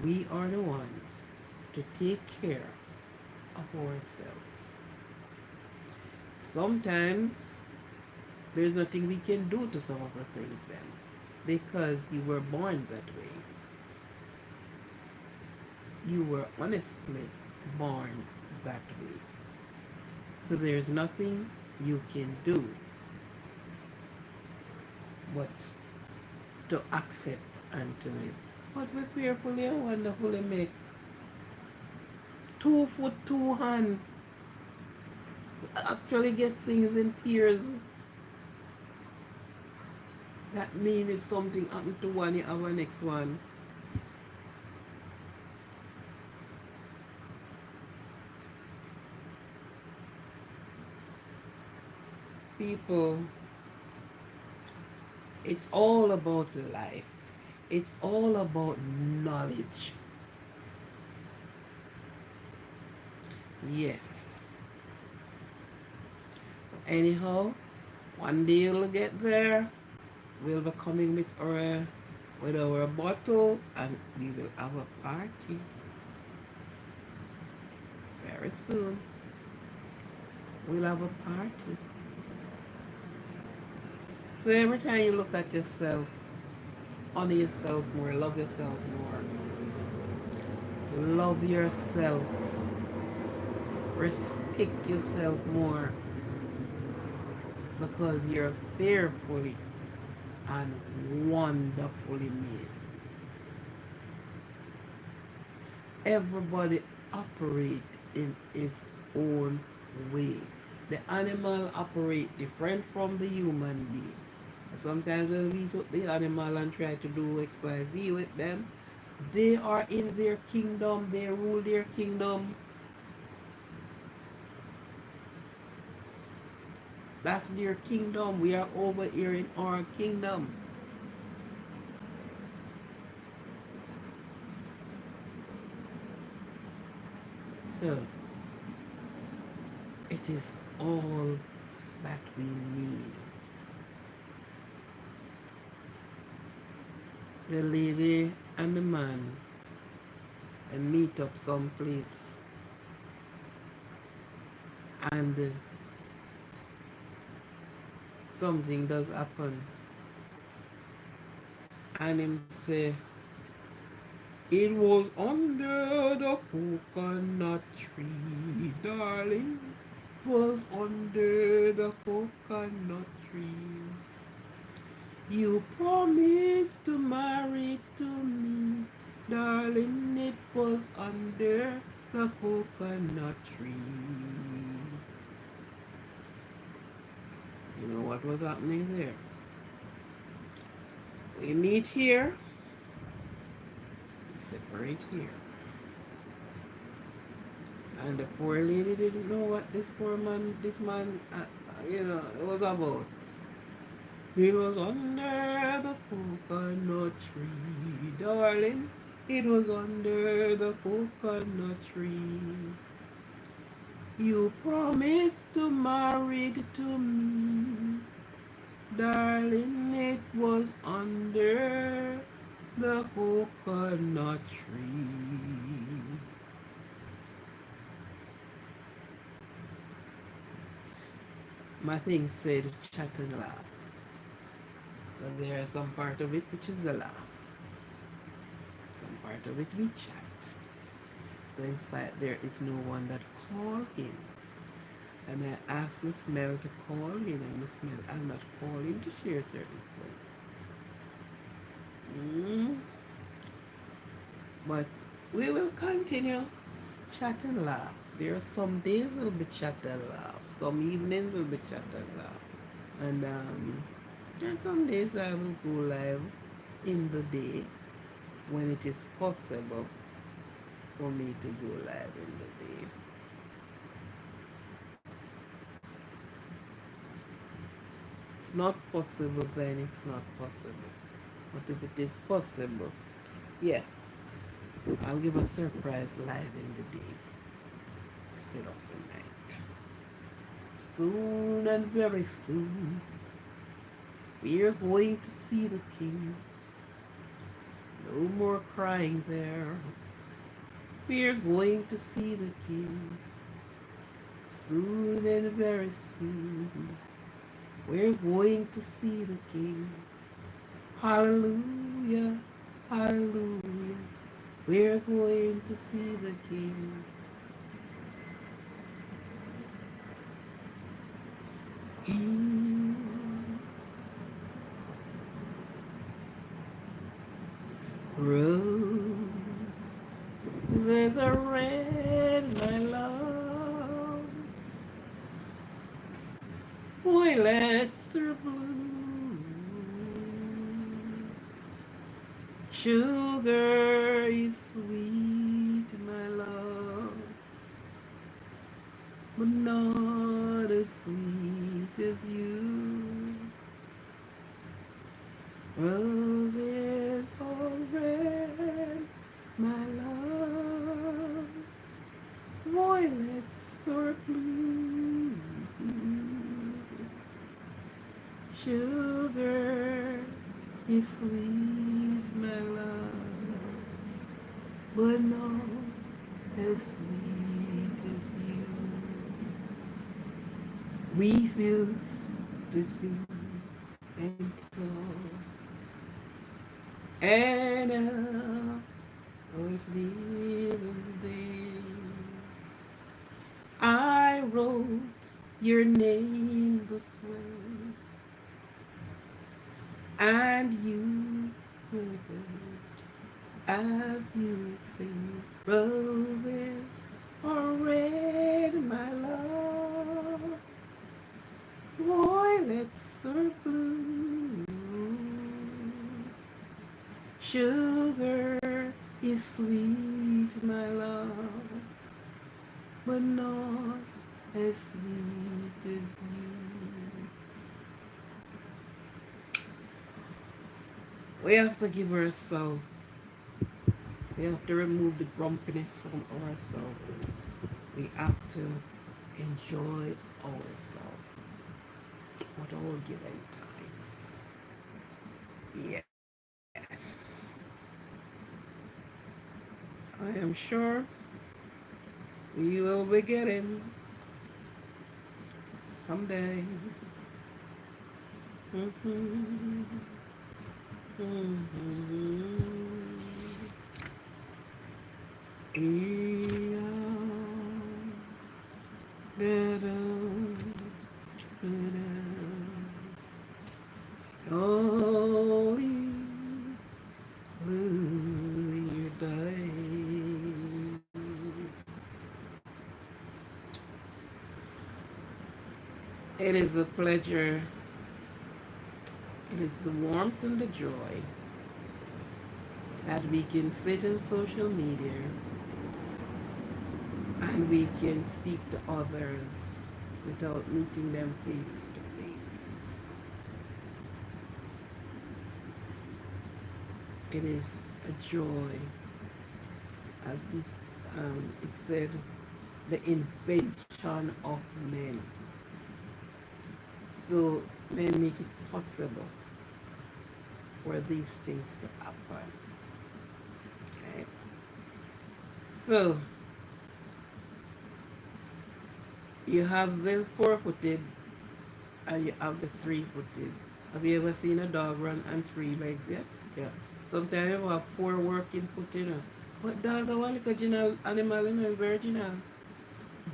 We are the ones to take care of ourselves. Sometimes there's nothing we can do to some of the things then because you were born that way. You were honestly born that way. So there's nothing you can do but to accept and to live. But we fearfully and wonderfully make 2 foot 2 hand actually get things in pairs. That means if something happened to one, you have a next one. People, it's all about life. It's all about knowledge. Yes. Anyhow, one day you'll get there. We'll be coming with our bottle and we will have a party very soon. We'll have a party. So every time you look at yourself, honor yourself more, love yourself more. Love yourself. Respect yourself more. Because you're fearfully and wonderfully made. Everybody operate in its own way. The animal operate different from the human being. Sometimes when we took the animal and try to do XYZ with them, they are in their kingdom, they rule their kingdom. That's their kingdom. We are over here in our kingdom. So, it is all that we need. The lady and the man and meet up someplace and something does happen and him say it was under the coconut tree, darling. It was under the coconut tree. You promised to marry to me, darling. It was under the coconut tree. You know what was happening there? We meet here, we separate here. And the poor lady didn't know what this man, was about. It was under the coconut tree, darling. It was under the coconut tree. You promised to marry to me, darling. It was under the coconut tree. My thing said chat and laugh. But there is some part of it which is the laugh. Some part of it we chat. So in spite there is no one that called him. And I asked Miss Mel to call in, and Miss Mel, I'm not calling to share certain things. Mm. But we will continue chat and laugh. There are some days will be chat and laugh. Some evenings will be chat and laugh. And there are some days I will go live in the day when it is possible for me to go live in the day. It's not possible, then it's not possible. But if it is possible, yeah, I'll give a surprise live in the day instead of the night. Soon and very soon, we're going to see the king. No more crying there. We're going to see the king. Soon and very soon, we're going to see the king. Hallelujah, hallelujah. We're going to see the king. He rose as a red, my love. Violets are blue. Sugar is sweet, my love, but not as sweet as you. Roses are red, my love. Violets are blue. Sugar is sweet, my love, but not as sweet as you. Refuse to see and go. And would live in the day. I wrote your name this way, and you will as you sing. Roses are red, my love. Violets are blue. Sugar is sweet, my love, but not as sweet as you. We have to give ourselves, we have to remove the grumpiness from ourselves. We have to enjoy ourselves at all given times. Yes. I am sure we will be getting someday. Mhm. Mhm. Yeah. Da-da, da-da. Holy Hallelujah day. It is a pleasure. It is the warmth and the joy that we can sit in social media and we can speak to others without meeting them face to face. It is a joy, as it said, the invention of men. So men make it possible for these things to happen. Okay? So you have the four-footed and you have the three-footed. Have you ever seen a dog run on three legs yet? Yeah. Sometimes you have four working foot, you know. But dog are one original animal, you know, virginal.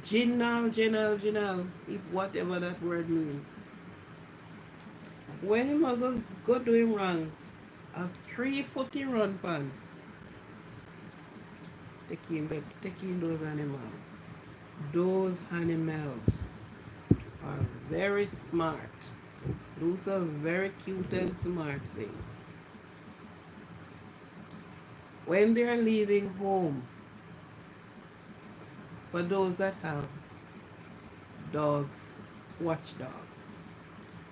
Jinal, if whatever that word means. When him a go do him wrongs, a 3 foot run pan, taking those animals. Those animals are very smart. Those are very cute and smart things. When they are leaving home, for those that have dogs, watchdog,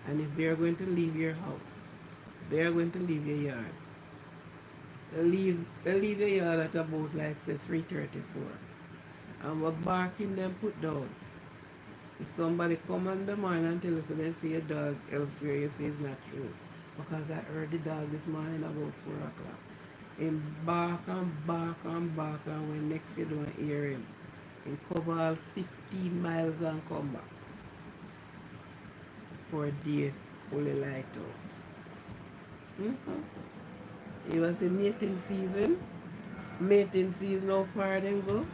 and if they are going to leave your house, they are going to leave your yard. They leave your yard at about like say 3:34. And we're barking them put down. If somebody come on the morning and tell us that they see a dog elsewhere, you say it's not true. Because I heard the dog this morning about 4 o'clock. Him bark and bark and bark, and when next you don't hear him, he cover all 15 miles and come back for a day fully light out. Hmm? It was a mating season. Mating season, how far them go?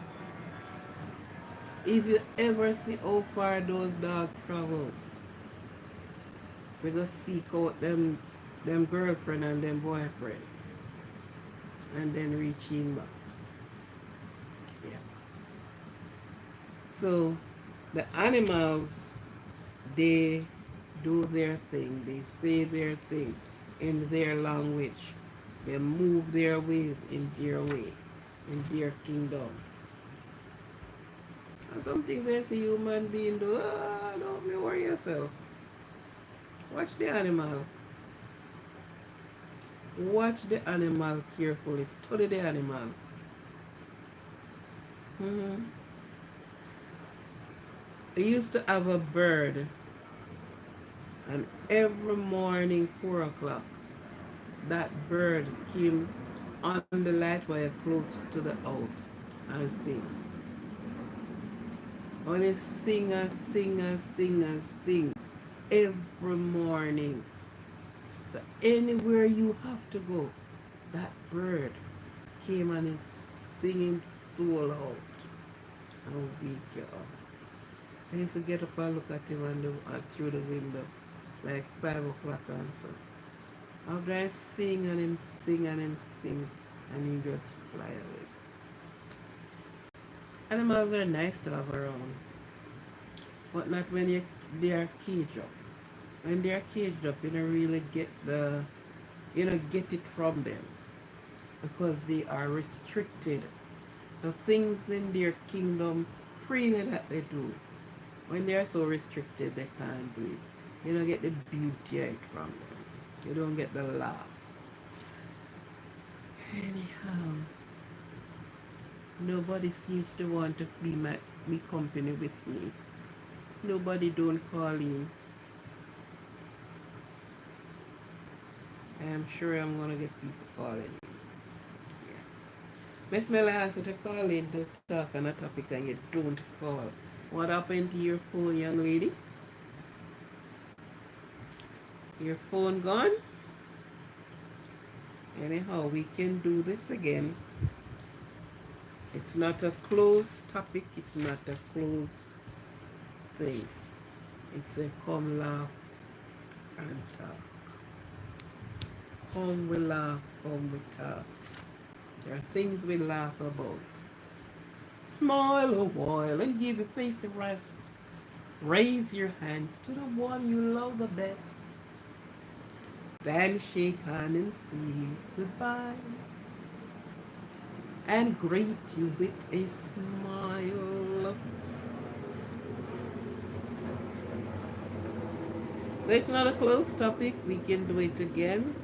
If you ever see how far those dog travels, we go seek out them girlfriend and them boyfriend and then reach him back. Yeah. So the animals, they do their thing, they say their thing in their language. They move their ways in their way, in their kingdom. And some things they see human being do, don't be worry yourself. Watch the animal. Watch the animal carefully. Study the animal. Hmm. I used to have a bird, and every morning 4 o'clock, that bird came on the light wire close to the house and sings. When it sing and sing and sing and sing every morning. So anywhere you have to go, that bird came and is singing soul out and wake you up. I used to get up and look at him through the window, like 5 o'clock and so. After I sing and him sing and him sing, and he just fly away. Animals are nice to have around, but not when they are caged up. When they are caged up, you don't really get it from them because they are restricted. The things in their kingdom freely that they do. When they are so restricted, they can't do it. You don't get the beauty out from them. You don't get the laugh. Anyhow, nobody seems to want to be company with me. Nobody don't call in. I am sure I'm gonna get people calling. Yeah. Miss Mela asked you to call in to talk on a topic and you don't call. What happened to your phone, young lady? Your phone gone? Anyhow, we can do this again. It's not a closed topic, it's not a closed thing. It's a come laugh and talk. Come we laugh, come we talk. There are things we laugh about. Smile a while and give your face a rest. Raise your hands to the one you love the best. Then shake hand and say goodbye. And greet you with a smile. So it's not a closed topic. We can do it again.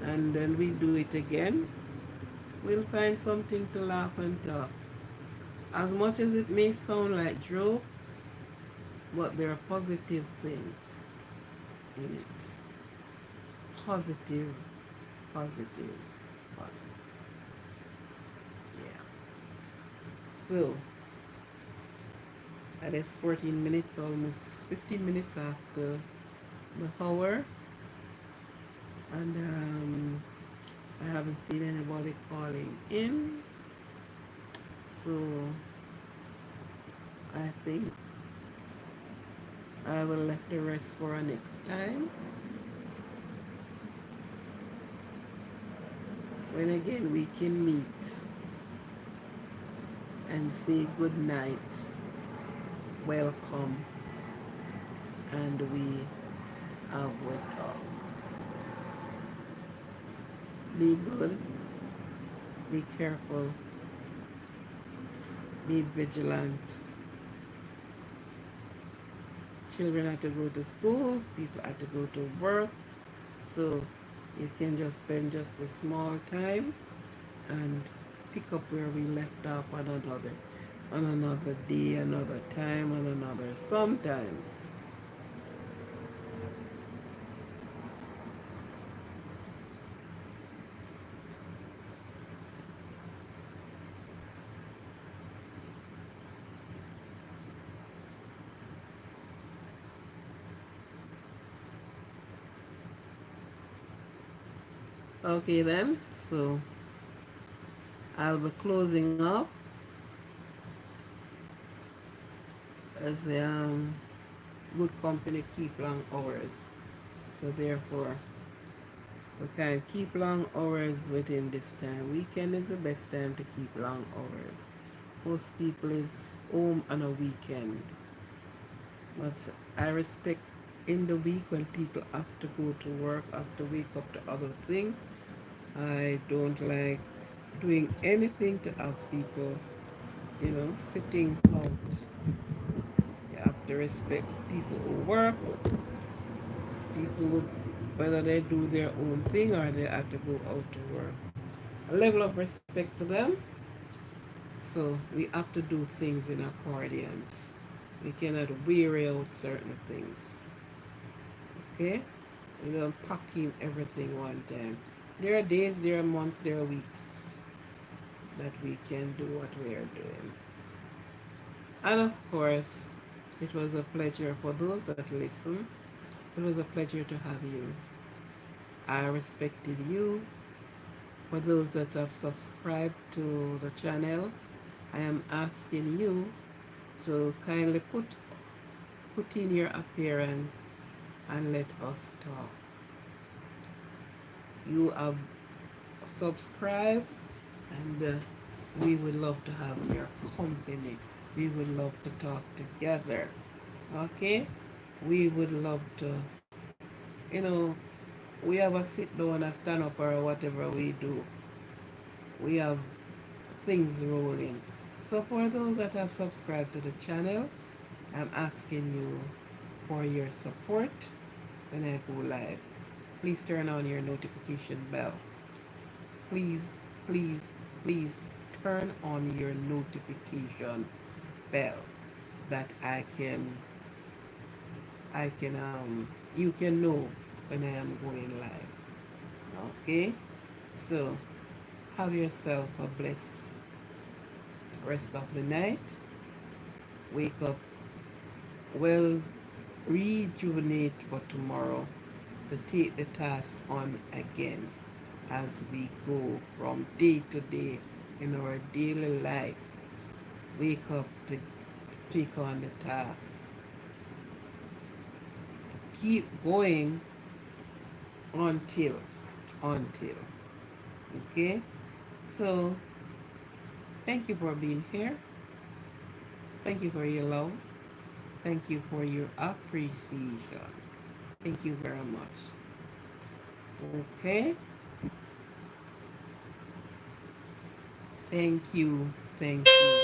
And then we do it again. We'll find something to laugh and talk. As much as it may sound like jokes, but there are positive things in it. Positive, positive, positive. Yeah. So, that is 14 minutes, almost 15 minutes after the hour. And I haven't seen anybody calling in. So, I think I will let the rest for our next time. When again we can meet and say good night, welcome, and we have a talk. Be good, be careful, be vigilant. Children have to go to school, people have to go to work, so you can just spend just a small time and pick up where we left off on another day, another time, on another sometimes. Okay then, so I'll be closing up as good company keep long hours. So therefore we can keep long hours within this time. Weekend is the best time to keep long hours. Most people is home on a weekend. But I respect in the week when people have to go to work, have to wake up to other things. I don't like doing anything to have people, sitting out. You have to respect people who work, people whether they do their own thing or they have to go out to work. A level of respect to them. So we have to do things in accordance. We cannot weary out certain things. Okay? We don't pack in everything one time. There are days, there are months, there are weeks that we can do what we are doing. And of course, it was a pleasure for those that listen. It was a pleasure to have you. I respected you. For those that have subscribed to the channel, I am asking you to kindly put in your appearance and let us talk. You have subscribed and we would love to have your company. We would love to talk together. Okay? We would love to, you know, we have a sit down and stand up or whatever we do. We have things rolling. So for those that have subscribed to the channel, I'm asking you for your support when I go live. Please turn on your notification bell. Please, please, please turn on your notification bell that you can know when I am going live. Okay? So have yourself a blessed rest of the night. Wake up well, rejuvenate for tomorrow to take the task on again as we go from day to day in our daily life. Wake up to take on the task. Keep going until. Okay? So, thank you for being here. Thank you for your love. Thank you for your appreciation. Thank you very much. Okay? Thank you. Thank you.